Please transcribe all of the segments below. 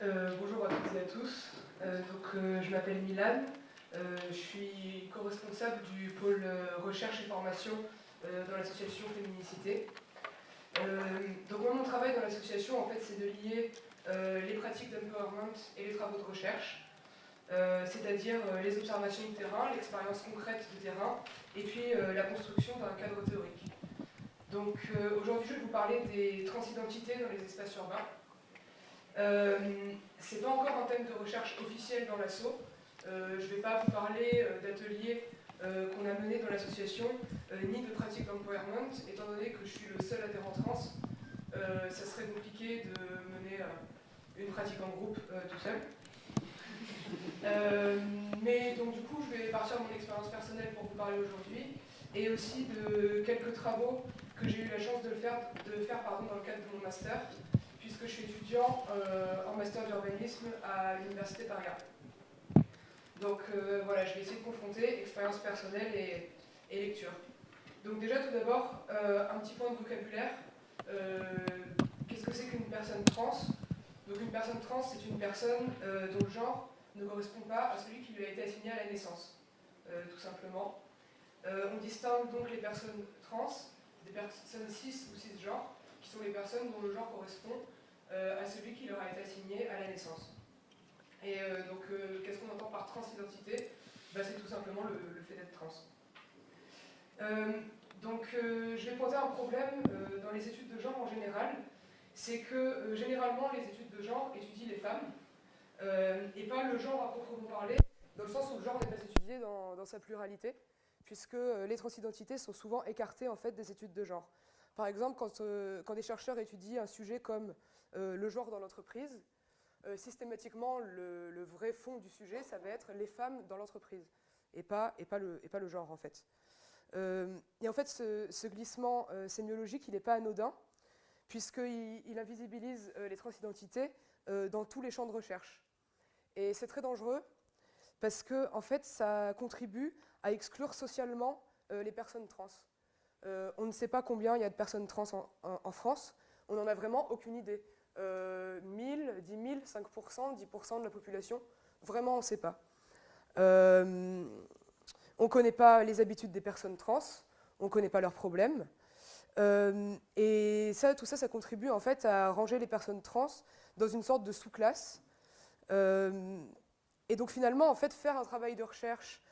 Bonjour à toutes et à tous. Je m'appelle Milan. Je suis co-responsable du pôle recherche et formation dans l'association Féminicité. Moi, mon travail dans l'association, en fait, c'est de lier les pratiques d'empowerment et les travaux de recherche, c'est-à-dire les observations de terrain, l'expérience concrète de terrain, et puis la construction d'un cadre théorique. Aujourd'hui, je vais vous parler des transidentités dans les espaces urbains. C'est pas encore un thème de recherche officiel dans l'asso. Je ne vais pas vous parler d'ateliers qu'on a menés dans l'association, ni de pratiques d'empowerment, étant donné que je suis le seul adhérent trans. Ça serait compliqué de mener une pratique en groupe tout seul. Mais donc du coup, je vais partir de mon expérience personnelle pour vous parler aujourd'hui, et aussi de quelques travaux que j'ai eu la chance de faire dans le cadre de mon master, puisque je suis étudiant en master d'urbanisme à l'université Paris 1. Voilà, je vais essayer de confronter expérience personnelle et lecture. Donc déjà, tout d'abord, un petit point de vocabulaire. Qu'est-ce que c'est qu'une personne trans? Donc une personne trans, c'est une personne dont le genre ne correspond pas à celui qui lui a été assigné à la naissance, tout simplement. On distingue donc les personnes trans des personnes cis ou cisgenres, qui sont les personnes dont le genre correspond à celui qui leur a été assigné à la naissance. Et qu'est-ce qu'on entend par transidentité? C'est tout simplement le fait d'être trans. Je vais pointer un problème dans les études de genre en général, c'est que généralement les études de genre étudient les femmes, et pas le genre à proprement parler, dans le sens où le genre n'est pas étudié dans sa pluralité, puisque les transidentités sont souvent écartées en fait, des études de genre. Par exemple, quand des chercheurs étudient un sujet comme le genre dans l'entreprise, systématiquement, le vrai fond du sujet, ça va être les femmes dans l'entreprise, et pas le genre, en fait. Et en fait, ce glissement sémiologique, il n'est pas anodin, puisqu'il invisibilise les transidentités dans tous les champs de recherche. Et c'est très dangereux, parce que en fait, ça contribue à exclure socialement les personnes trans. On ne sait pas combien il y a de personnes trans en France, on n'en a vraiment aucune idée. 1000, 10 000, 5%, 10% de la population, vraiment on ne sait pas. On ne connaît pas les habitudes des personnes trans, on ne connaît pas leurs problèmes. Et tout ça contribue en fait à ranger les personnes trans dans une sorte de sous-classe. Et donc finalement, en fait, faire un travail de recherche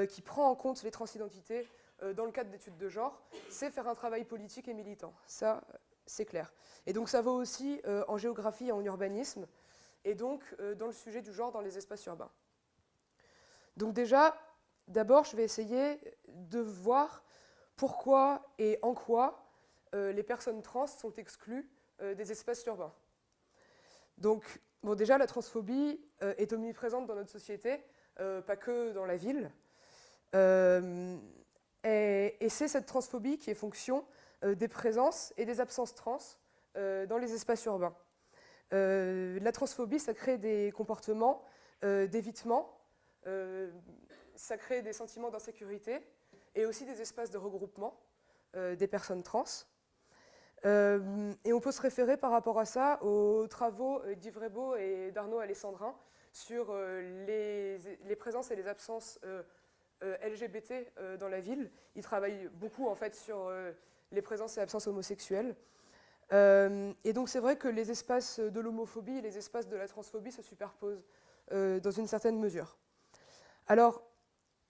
qui prend en compte les transidentités dans le cadre d'études de genre, c'est faire un travail politique et militant. Ça, c'est clair. Et donc ça vaut aussi en géographie et en urbanisme, et donc dans le sujet du genre dans les espaces urbains. Donc d'abord, je vais essayer de voir pourquoi et en quoi les personnes trans sont exclues des espaces urbains. Donc, déjà, la transphobie est omniprésente dans notre société, pas que dans la ville. Et c'est cette transphobie qui est fonction des présences et des absences trans dans les espaces urbains. La transphobie, ça crée des comportements d'évitement, ça crée des sentiments d'insécurité et aussi des espaces de regroupement des personnes trans. Et on peut se référer par rapport à ça aux travaux d'Yves Rebaud et d'Arnaud Alessandrin sur les présences et les absences LGBT dans la ville. Ils travaillent beaucoup en fait sur les présences et absences homosexuelles. Et donc c'est vrai que les espaces de l'homophobie et les espaces de la transphobie se superposent dans une certaine mesure. Alors,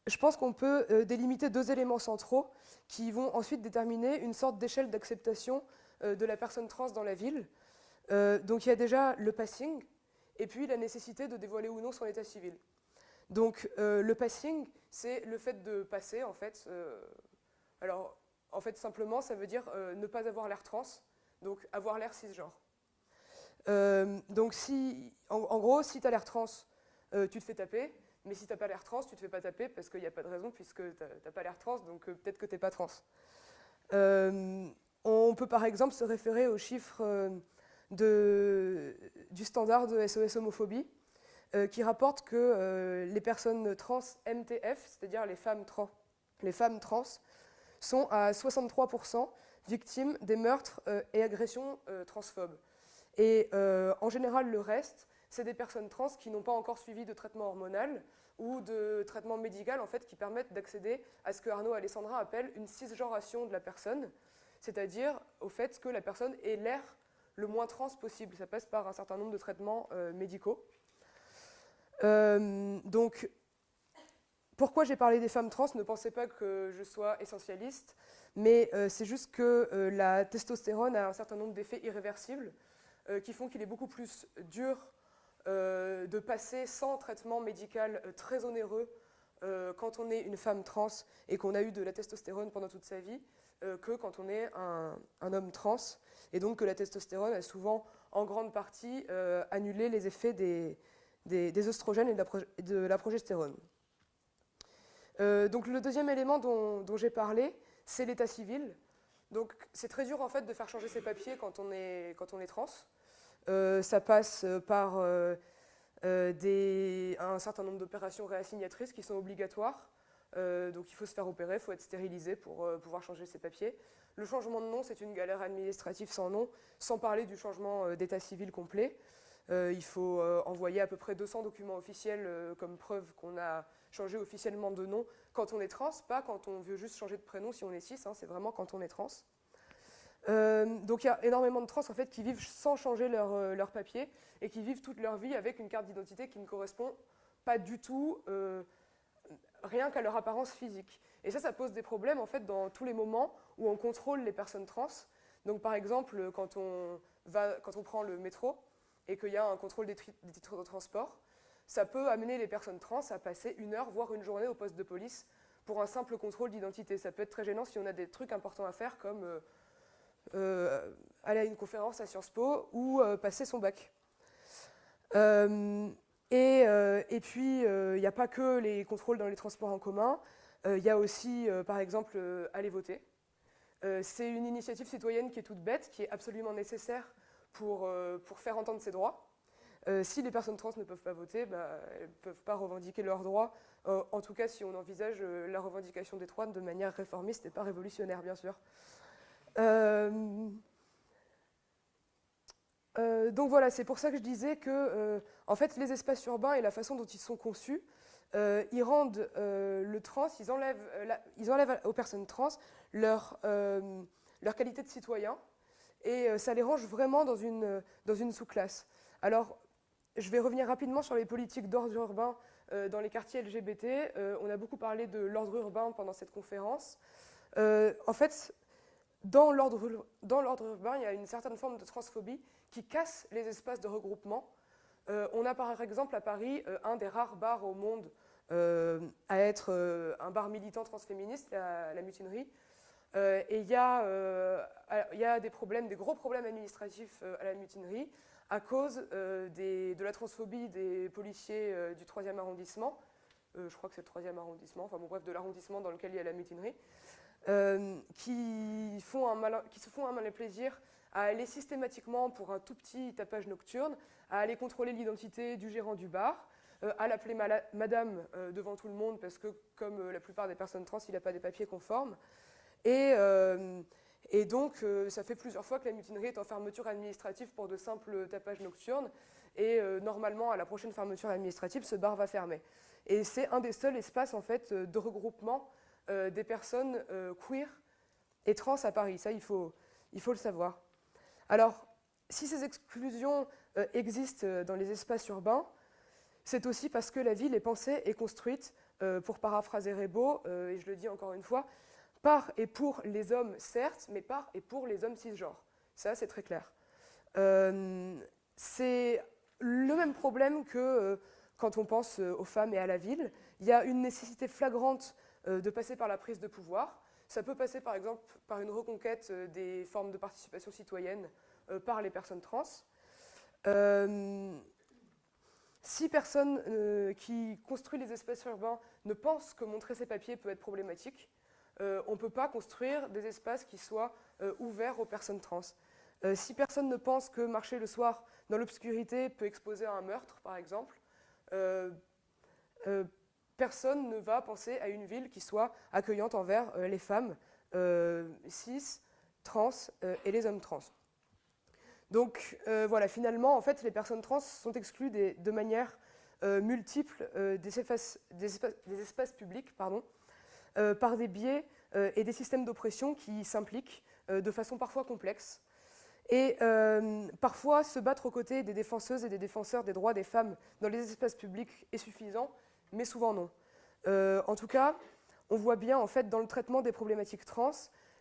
je pense qu'on peut délimiter deux éléments centraux qui vont ensuite déterminer une sorte d'échelle d'acceptation de la personne trans dans la ville. Donc il y a déjà le passing, et puis la nécessité de dévoiler ou non son état civil. Donc le passing, c'est le fait de passer, en fait. Alors, en fait, simplement, ça veut dire ne pas avoir l'air trans, donc avoir l'air cisgenre. Donc en gros, si tu as l'air trans, tu te fais taper, mais si tu n'as pas l'air trans, tu ne te fais pas taper parce qu'il n'y a pas de raison, puisque tu n'as pas l'air trans, donc peut-être que tu n'es pas trans. On peut par exemple se référer aux chiffres du standard de SOS homophobie, qui rapporte que les personnes trans MTF, c'est-à-dire les femmes trans, sont à 63% victimes des meurtres et agressions transphobes. Et en général, le reste, c'est des personnes trans qui n'ont pas encore suivi de traitement hormonal ou de traitement médical en fait, qui permettent d'accéder à ce que Arnaud Alessandra appelle une cisgenration de la personne, c'est-à-dire au fait que la personne ait l'air le moins trans possible. Ça passe par un certain nombre de traitements médicaux. Donc, pourquoi j'ai parlé des femmes trans? Ne pensez pas que je sois essentialiste, mais c'est juste que la testostérone a un certain nombre d'effets irréversibles qui font qu'il est beaucoup plus dur de passer sans traitement médical très onéreux quand on est une femme trans et qu'on a eu de la testostérone pendant toute sa vie que quand on est un homme trans. Et donc que la testostérone a souvent, en grande partie, annulé les effets des oestrogènes et de la progestérone. Donc le deuxième élément dont j'ai parlé, c'est l'état civil. Donc c'est très dur en fait de faire changer ses papiers quand on est trans. Ça passe par un certain nombre d'opérations réassignatrices qui sont obligatoires. Donc il faut se faire opérer, il faut être stérilisé pour pouvoir changer ses papiers. Le changement de nom, c'est une galère administrative sans nom, sans parler du changement d'état civil complet. Il faut envoyer à peu près 200 documents officiels comme preuve qu'on a changé officiellement de nom quand on est trans, pas quand on veut juste changer de prénom si on est cis, hein, c'est vraiment quand on est trans. Donc il y a énormément de trans en fait, qui vivent sans changer leur papier et qui vivent toute leur vie avec une carte d'identité qui ne correspond pas du tout rien qu'à leur apparence physique. Et ça pose des problèmes en fait, dans tous les moments où on contrôle les personnes trans. Donc par exemple, quand on prend le métro et qu'il y a un contrôle des titres de transport, ça peut amener les personnes trans à passer 1 heure, voire une journée au poste de police pour un simple contrôle d'identité. Ça peut être très gênant si on a des trucs importants à faire comme aller à une conférence à Sciences Po ou passer son bac. Et puis, il n'y a pas que les contrôles dans les transports en commun, il y a aussi, par exemple, aller voter. C'est une initiative citoyenne qui est toute bête, qui est absolument nécessaire pour faire entendre ses droits. Si les personnes trans ne peuvent pas voter, bah, elles ne peuvent pas revendiquer leurs droits, en tout cas si on envisage la revendication des droits de manière réformiste et pas révolutionnaire, bien sûr. Donc voilà, c'est pour ça que je disais que en fait, les espaces urbains et la façon dont ils sont conçus, ils rendent le trans, ils enlèvent aux personnes trans leur qualité de citoyen et ça les range vraiment dans une sous-classe. Alors, je vais revenir rapidement sur les politiques d'ordre urbain dans les quartiers LGBT. On a beaucoup parlé de l'ordre urbain pendant cette conférence. En fait, dans l'ordre urbain, il y a une certaine forme de transphobie qui casse les espaces de regroupement. On a par exemple à Paris un des rares bars au monde à être un bar militant transféministe, la Mutinerie. Et il y a des gros problèmes administratifs à la Mutinerie à cause de la transphobie des policiers du 3e arrondissement. Je crois que c'est le 3e arrondissement, enfin bon bref, de l'arrondissement dans lequel il y a la Mutinerie. Qui se font un malin plaisir à aller systématiquement pour un tout petit tapage nocturne, à aller contrôler l'identité du gérant du bar, à l'appeler madame devant tout le monde parce que, comme la plupart des personnes trans, il n'a pas des papiers conformes. Et donc, ça fait plusieurs fois que la Mutinerie est en fermeture administrative pour de simples tapages nocturnes. Et normalement, à la prochaine fermeture administrative, ce bar va fermer. Et c'est un des seuls espaces en fait, de regroupement des personnes queer et trans à Paris. Ça, il faut le savoir. Alors, si ces exclusions existent dans les espaces urbains, c'est aussi parce que la ville est pensée et construite, pour paraphraser Raybaud, et je le dis encore une fois, par et pour les hommes, certes, mais par et pour les hommes cisgenres. Ça, c'est très clair. C'est le même problème que quand on pense aux femmes et à la ville. Il y a une nécessité flagrante de passer par la prise de pouvoir. Ça peut passer par exemple par une reconquête des formes de participation citoyenne par les personnes trans. Si personne qui construit les espaces urbains ne pense que montrer ses papiers peut être problématique, on ne peut pas construire des espaces qui soient ouverts aux personnes trans. Si personne ne pense que marcher le soir dans l'obscurité peut exposer à un meurtre, par exemple, personne ne va penser à une ville qui soit accueillante envers les femmes cis, trans et les hommes trans. Donc voilà, finalement, en fait, les personnes trans sont exclues de manière multiple des espaces publics, pardon, par des biais et des systèmes d'oppression qui s'impliquent de façon parfois complexe. Et parfois, se battre aux côtés des défenseuses et des défenseurs des droits des femmes dans les espaces publics est suffisant, mais souvent non. En tout cas, on voit bien en fait, dans le traitement des problématiques trans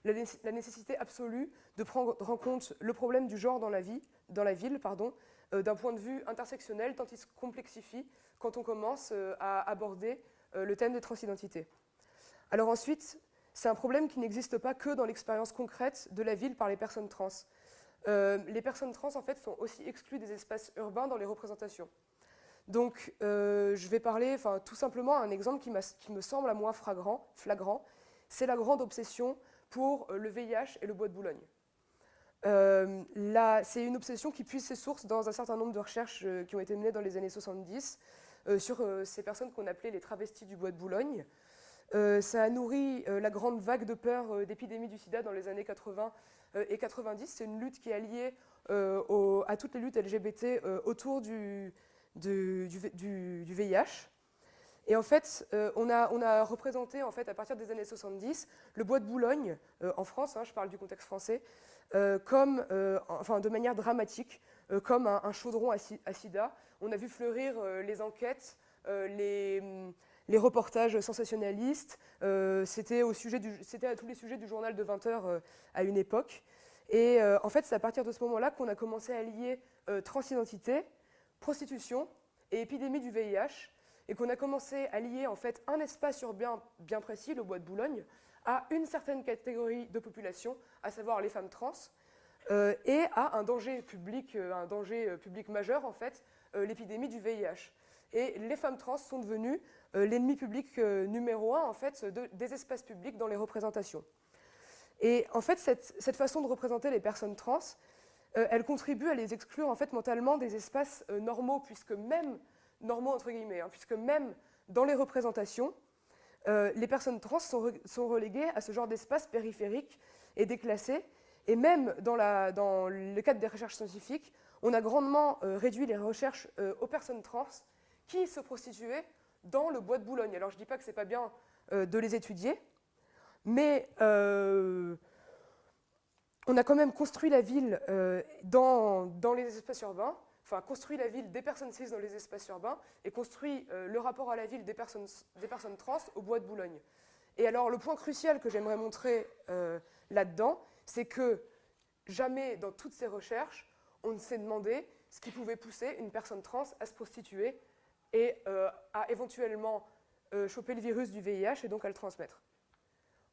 la nécessité absolue de prendre en compte le problème du genre dans la ville, d'un point de vue intersectionnel, tant il se complexifie quand on commence à aborder le thème des transidentités. Alors ensuite, c'est un problème qui n'existe pas que dans l'expérience concrète de la ville par les personnes trans. Les personnes trans, en fait, sont aussi exclues des espaces urbains dans les représentations. Donc, je vais parler, tout simplement, un exemple qui me semble à moi flagrant, c'est la grande obsession pour le VIH et le bois de Boulogne. C'est une obsession qui puise ses sources dans un certain nombre de recherches qui ont été menées dans les années 70 sur ces personnes qu'on appelait les travestis du bois de Boulogne. Ça a nourri la grande vague de peur d'épidémie du sida dans les années 80 et 90. C'est une lutte qui est alliée à toutes les luttes LGBT autour du VIH. Et en fait, on a représenté, en fait, à partir des années 70, le bois de Boulogne, en France, je parle du contexte français, de manière dramatique, comme un chaudron à sida. On a vu fleurir les enquêtes, les reportages sensationnalistes. C'était à tous les sujets du journal de 20 heures à une époque. Et en fait, c'est à partir de ce moment-là qu'on a commencé à lier transidentité, prostitution et épidémie du VIH, et qu'on a commencé à lier en fait un espace urbain bien précis, le bois de Boulogne, à une certaine catégorie de population, à savoir les femmes trans, et à un danger public majeur, en fait, l'épidémie du VIH. Et les femmes trans sont devenues l'ennemi public numéro 1 en fait, des espaces publics dans les représentations. Et en fait, cette façon de représenter les personnes trans, elle contribue à les exclure en fait, mentalement des espaces normaux, puisque même normaux entre guillemets, puisque même dans les représentations, les personnes trans sont reléguées à ce genre d'espace périphérique et déclassé. Et même dans le cadre des recherches scientifiques, on a grandement réduit les recherches aux personnes trans qui se prostituaient dans le bois de Boulogne. Alors je ne dis pas que ce n'est pas bien de les étudier, mais on a quand même construit la ville dans les espaces urbains, construit la ville des personnes cis dans les espaces urbains et construit le rapport à la ville des personnes trans au bois de Boulogne. Et alors le point crucial que j'aimerais montrer là-dedans, c'est que jamais dans toutes ces recherches, on ne s'est demandé ce qui pouvait pousser une personne trans à se prostituer et à éventuellement choper le virus du VIH et donc à le transmettre.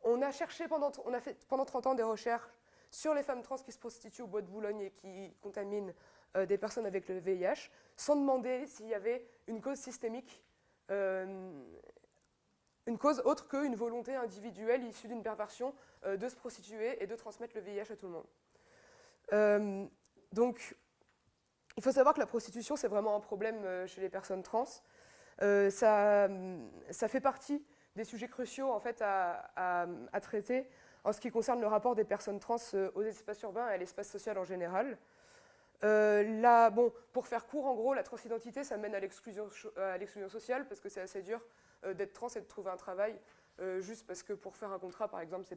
On a fait pendant 30 ans des recherches sur les femmes trans qui se prostituent au bois de Boulogne et qui contaminent des personnes avec le VIH, sans demander s'il y avait une cause systémique, une cause autre qu'une volonté individuelle issue d'une perversion de se prostituer et de transmettre le VIH à tout le monde. Donc, il faut savoir que la prostitution, c'est vraiment un problème chez les personnes trans. Ça fait partie des sujets cruciaux en fait, à traiter en ce qui concerne le rapport des personnes trans aux espaces urbains et à l'espace social en général. Pour faire court, en gros, la transidentité, ça mène à l'exclusion sociale parce que c'est assez dur d'être trans et de trouver un travail, juste parce que pour faire un contrat, par exemple, c'est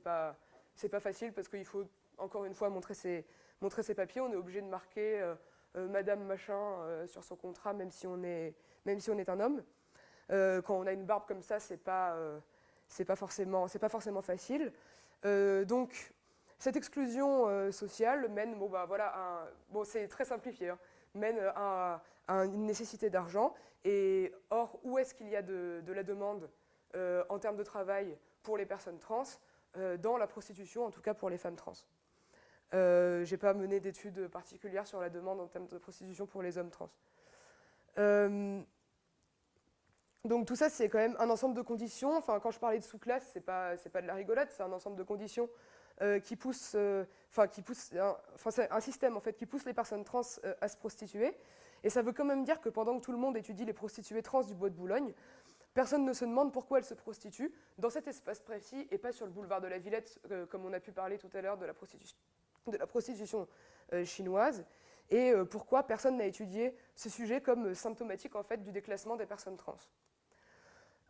pas facile parce qu'il faut, encore une fois, montrer ses papiers. On est obligé de marquer Madame Machin sur son contrat, même si on est un homme. Quand on a une barbe comme ça, c'est pas forcément facile. Donc, cette exclusion sociale mène, c'est très simplifié, mène à une nécessité d'argent. Et or, où est-ce qu'il y a de la demande en termes de travail pour les personnes trans? Dans la prostitution, en tout cas pour les femmes trans. Je n'ai pas mené d'études particulières sur la demande en termes de prostitution pour les hommes trans. Donc tout ça, c'est quand même un ensemble de conditions. Enfin, quand je parlais de sous-classe, c'est pas de la rigolade, c'est un ensemble de conditions qui poussent, c'est un système en fait qui pousse les personnes trans à se prostituer. Et ça veut quand même dire que pendant que tout le monde étudie les prostituées trans du bois de Boulogne, personne ne se demande pourquoi elles se prostituent dans cet espace précis et pas sur le boulevard de la Villette, comme on a pu parler tout à l'heure de la prostitution chinoise. et pourquoi personne n'a étudié ce sujet comme symptomatique en fait, du déclassement des personnes trans.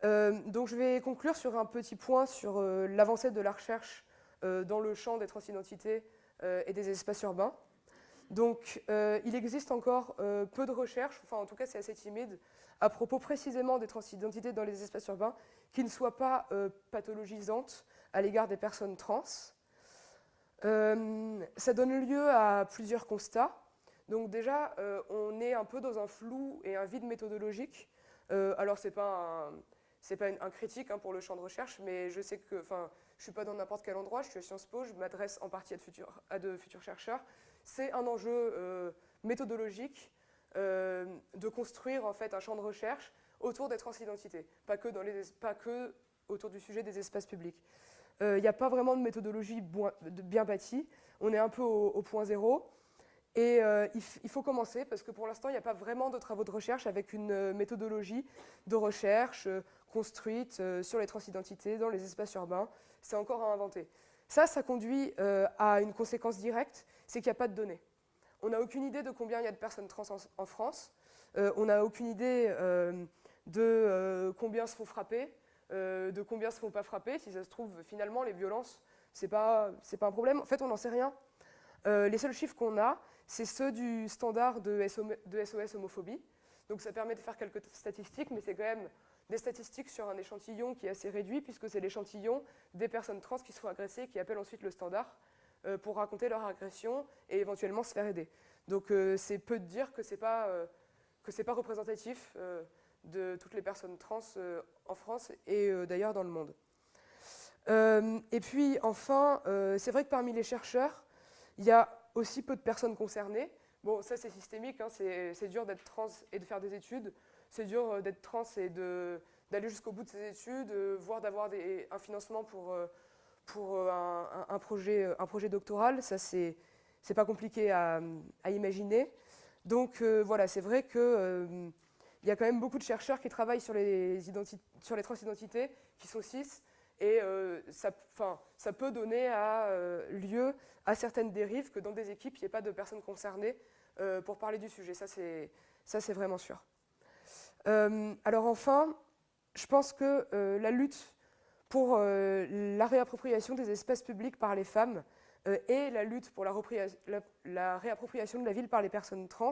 Donc je vais conclure sur un petit point sur l'avancée de la recherche dans le champ des transidentités et des espaces urbains. Donc il existe encore peu de recherches, enfin en tout cas c'est assez timide, à propos précisément des transidentités dans les espaces urbains qui ne soient pas pathologisantes à l'égard des personnes trans. Ça donne lieu à plusieurs constats. Donc déjà, on est un peu dans un flou et un vide méthodologique. Alors c'est pas un critique hein, pour le champ de recherche, mais je sais que, enfin, je suis pas dans n'importe quel endroit, je suis à Sciences Po, je m'adresse en partie à de futurs chercheurs. C'est un enjeu méthodologique de construire en fait un champ de recherche autour des transidentités, pas que autour du sujet des espaces publics. Il n'y a pas vraiment de méthodologie bien bâtie, on est un peu au point zéro, et il faut commencer, parce que pour l'instant, il n'y a pas vraiment de travaux de recherche avec une méthodologie de recherche construite sur les transidentités dans les espaces urbains. C'est encore à inventer. Ça conduit à une conséquence directe, c'est qu'il n'y a pas de données. On n'a aucune idée de combien il y a de personnes trans en France, on n'a aucune idée de combien se font frapper, de combien se font pas frapper. Si ça se trouve, finalement, les violences, c'est pas un problème. En fait, on n'en sait rien. Les seuls chiffres qu'on a, c'est ceux du standard de SOS homophobie. Donc ça permet de faire quelques statistiques, mais c'est quand même des statistiques sur un échantillon qui est assez réduit, puisque c'est l'échantillon des personnes trans qui se font agresser et qui appellent ensuite le standard pour raconter leur agression et éventuellement se faire aider. Donc c'est peu de dire que c'est pas représentatif de toutes les personnes trans en France et d'ailleurs dans le monde. Et puis enfin, c'est vrai que parmi les chercheurs, il y a aussi peu de personnes concernées. Bon, ça c'est systémique, hein, c'est dur d'être trans et de faire des études, c'est dur d'être trans et d'aller jusqu'au bout de ses études, voire d'avoir un financement pour un projet doctoral. Ça c'est pas compliqué à imaginer. Donc voilà, c'est vrai que il y a quand même beaucoup de chercheurs qui travaillent sur les transidentités, qui sont cis, et ça peut donner lieu à certaines dérives que dans des équipes, il n'y ait pas de personnes concernées pour parler du sujet. Ça, c'est vraiment sûr. Alors enfin, je pense que la lutte pour la réappropriation des espaces publics par les femmes et la lutte pour la réappropriation de la ville par les personnes trans,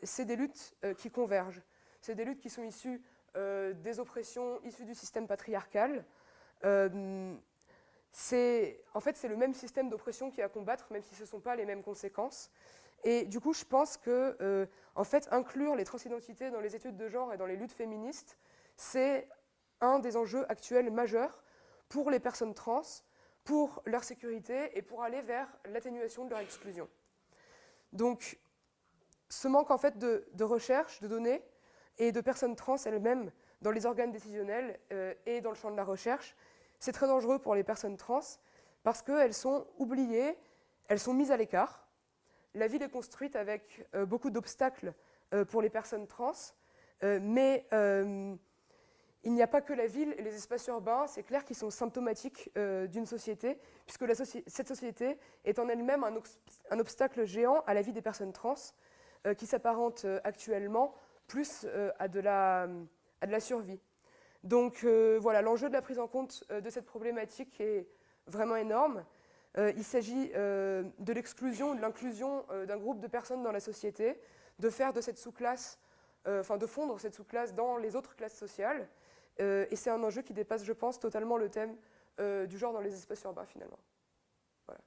c'est des luttes qui convergent. C'est des luttes qui sont issues des oppressions issues du système patriarcal. En fait, c'est le même système d'oppression qui est à combattre, même si ce ne sont pas les mêmes conséquences. Et du coup, je pense que, en fait, inclure les transidentités dans les études de genre et dans les luttes féministes, c'est un des enjeux actuels majeurs pour les personnes trans, pour leur sécurité et pour aller vers l'atténuation de leur exclusion. Donc, ce manque en fait de recherche, de données et de personnes trans elles-mêmes dans les organes décisionnels et dans le champ de la recherche, c'est très dangereux pour les personnes trans parce qu'elles sont oubliées, elles sont mises à l'écart. La ville est construite avec beaucoup d'obstacles pour les personnes trans, mais il n'y a pas que la ville et les espaces urbains, c'est clair, qui sont symptomatiques d'une société, puisque cette société est en elle-même un obstacle géant à la vie des personnes trans, qui s'apparente actuellement plus à de la survie. Donc voilà, l'enjeu de la prise en compte de cette problématique est vraiment énorme. Il s'agit de l'exclusion ou de l'inclusion d'un groupe de personnes dans la société, de faire de cette sous-classe, de fondre cette sous-classe dans les autres classes sociales. Et c'est un enjeu qui dépasse, je pense, totalement le thème du genre dans les espaces urbains, finalement. Voilà.